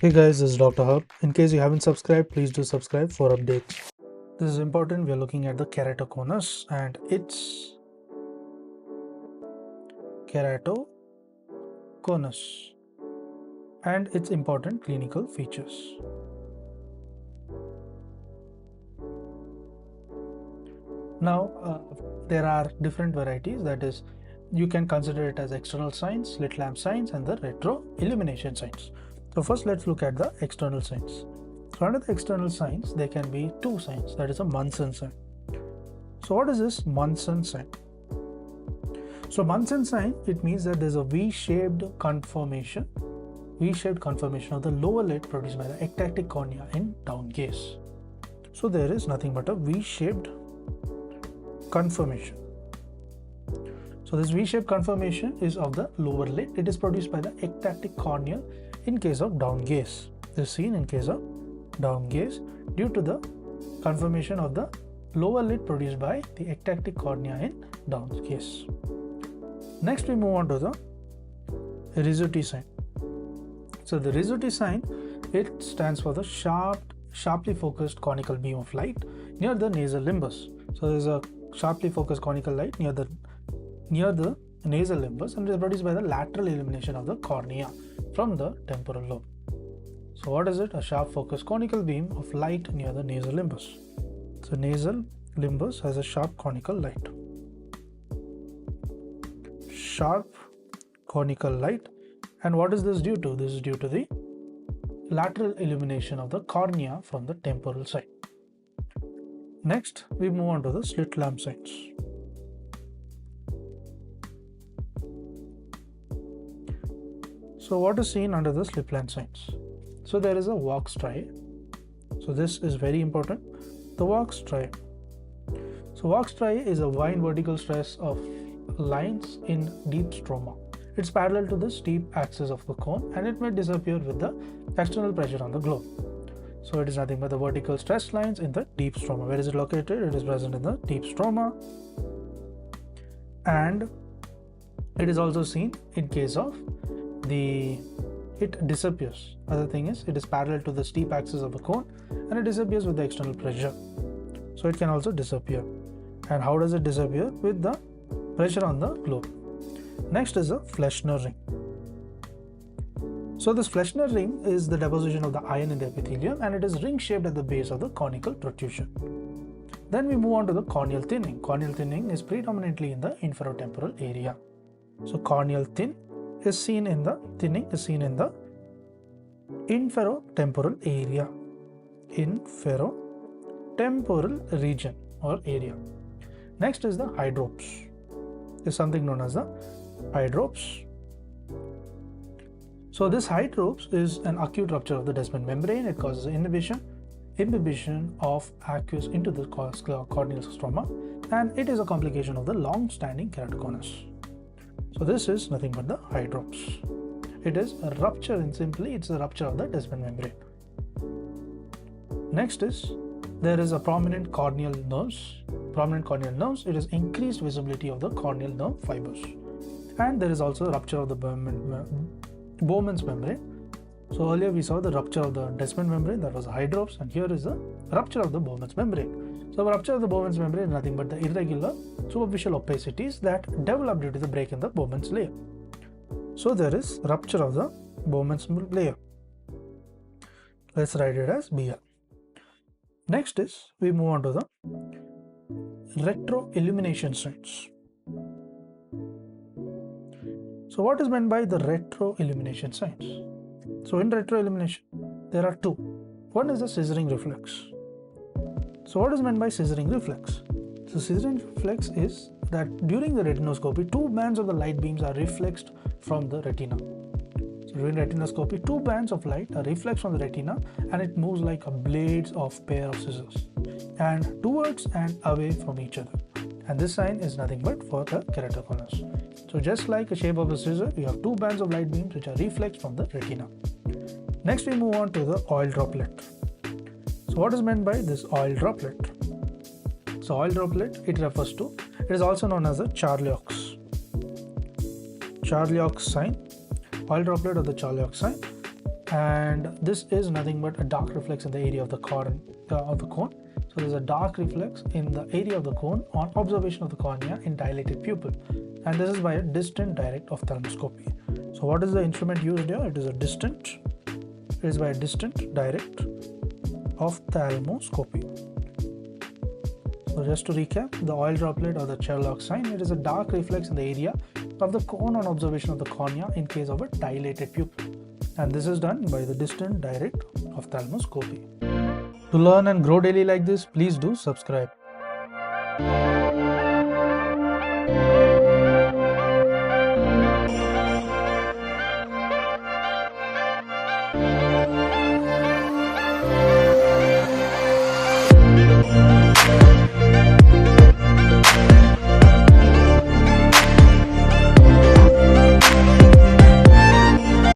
Hey guys, this is Dr. Hub. In case you haven't subscribed, please do subscribe for updates. This is important. We are looking at the keratoconus and its important clinical features. Now, there are different varieties. That is, you can consider it as external signs, slit lamp signs, and the retro illumination signs. So first, let's look at the external signs. So under the external signs, there can be two signs. That is a Munson sign. So what is this Munson sign? So Munson sign, it means that there's a V-shaped conformation of the lower lid produced by the ectatic cornea in down gaze. So there is nothing but a V-shaped conformation. So this V-shaped conformation is of the lower lid. It is produced by the ectatic cornea in case of down gaze. This is seen in case of down gaze due to the conformation of the lower lid produced by the ectatic cornea in down gaze. Next, we move on to the Rizzuti sign. So the Rizzuti sign, it stands for the sharply focused conical beam of light near the nasal limbus. So there is a sharply focused conical light near the nasal limbus, and it is produced by the lateral illumination of the cornea from the temporal lobe. So what is it? A sharp focused conical beam of light near the nasal limbus. So nasal limbus has a sharp conical light. Sharp conical light. And what is this due to? This is due to the lateral illumination of the cornea from the temporal side. Next, we move on to the slit lamp signs. So what is seen under the slit lamp signs? So there is a walk striae. So this is very important. The walk striae. So walk striae is a wide vertical stress of lines in deep stroma. It's parallel to the steep axis of the cone, and it may disappear with the external pressure on the globe. So it is nothing but the vertical stress lines in the deep stroma. Where is it located? It is present in the deep stroma, and it is also seen in case of it disappears. Other thing is, it is parallel to the steep axis of the cone, and it disappears with the external pressure. So it can also disappear. And how does it disappear? With the pressure on the globe. Next is a Fleshner ring. So this Fleshner ring is the deposition of the iron in the epithelium, and it is ring shaped at the base of the conical protrusion. Then we move on to the corneal thinning. Corneal thinning is predominantly in the inferotemporal area. So corneal thinning is seen in the inferotemporal area. Inferotemporal region or area. Next is the hydropes. Is something known as the hydropes. So this hydropes is an acute rupture of the Descemet membrane. It causes inhibition of aqueous into the corneal stroma, and it is a complication of the long-standing keratoconus. So this is nothing but the hydropes. It is a rupture, and simply it's a rupture of the Descemet membrane. Next is, there is a prominent corneal nerves. It is increased visibility of the corneal nerve fibers, and there is also a rupture of the Bowman's membrane. So earlier we saw the rupture of the Descemet membrane, that was hydropes, and here is the rupture of the Bowman's membrane. So the rupture of the Bowman's membrane is nothing but the irregular superficial opacities that develop due to the break in the Bowman's layer. So there is rupture of the Bowman's layer. Let's write it as BL. Next is, we move on to the retro-illumination signs. So what is meant by the retro-illumination signs? So in retro-illumination, there are two. One is the scissoring reflex. So what is meant by scissoring reflex? So scissoring reflex is that during the retinoscopy, two bands of the light beams are reflexed from the retina. So during retinoscopy, two bands of light are reflexed from the retina, and it moves like a blades of pair of scissors, and towards and away from each other. And this sign is nothing but for the keratoconus. So just like a shape of a scissor, you have two bands of light beams which are reflexed from the retina. Next, we move on to the oil droplet. So what is meant by this oil droplet? So oil droplet, it is also known as the Charleaux sign. Oil droplet or the Charleaux sign. and this is nothing but a dark reflex in the area of the cone. So there's a dark reflex in the area of the cone on observation of the cornea in dilated pupil, and this is by a distant direct ophthalmoscopy. So what is the instrument used here? It is by a distant direct ophthalmoscopy. So just to recap, the oil droplet or the Sherlock sign, it is a dark reflex in the area of the cone on observation of the cornea in case of a dilated pupil, and this is done by the distant direct ophthalmoscopy. To learn and grow daily like this, please do subscribe.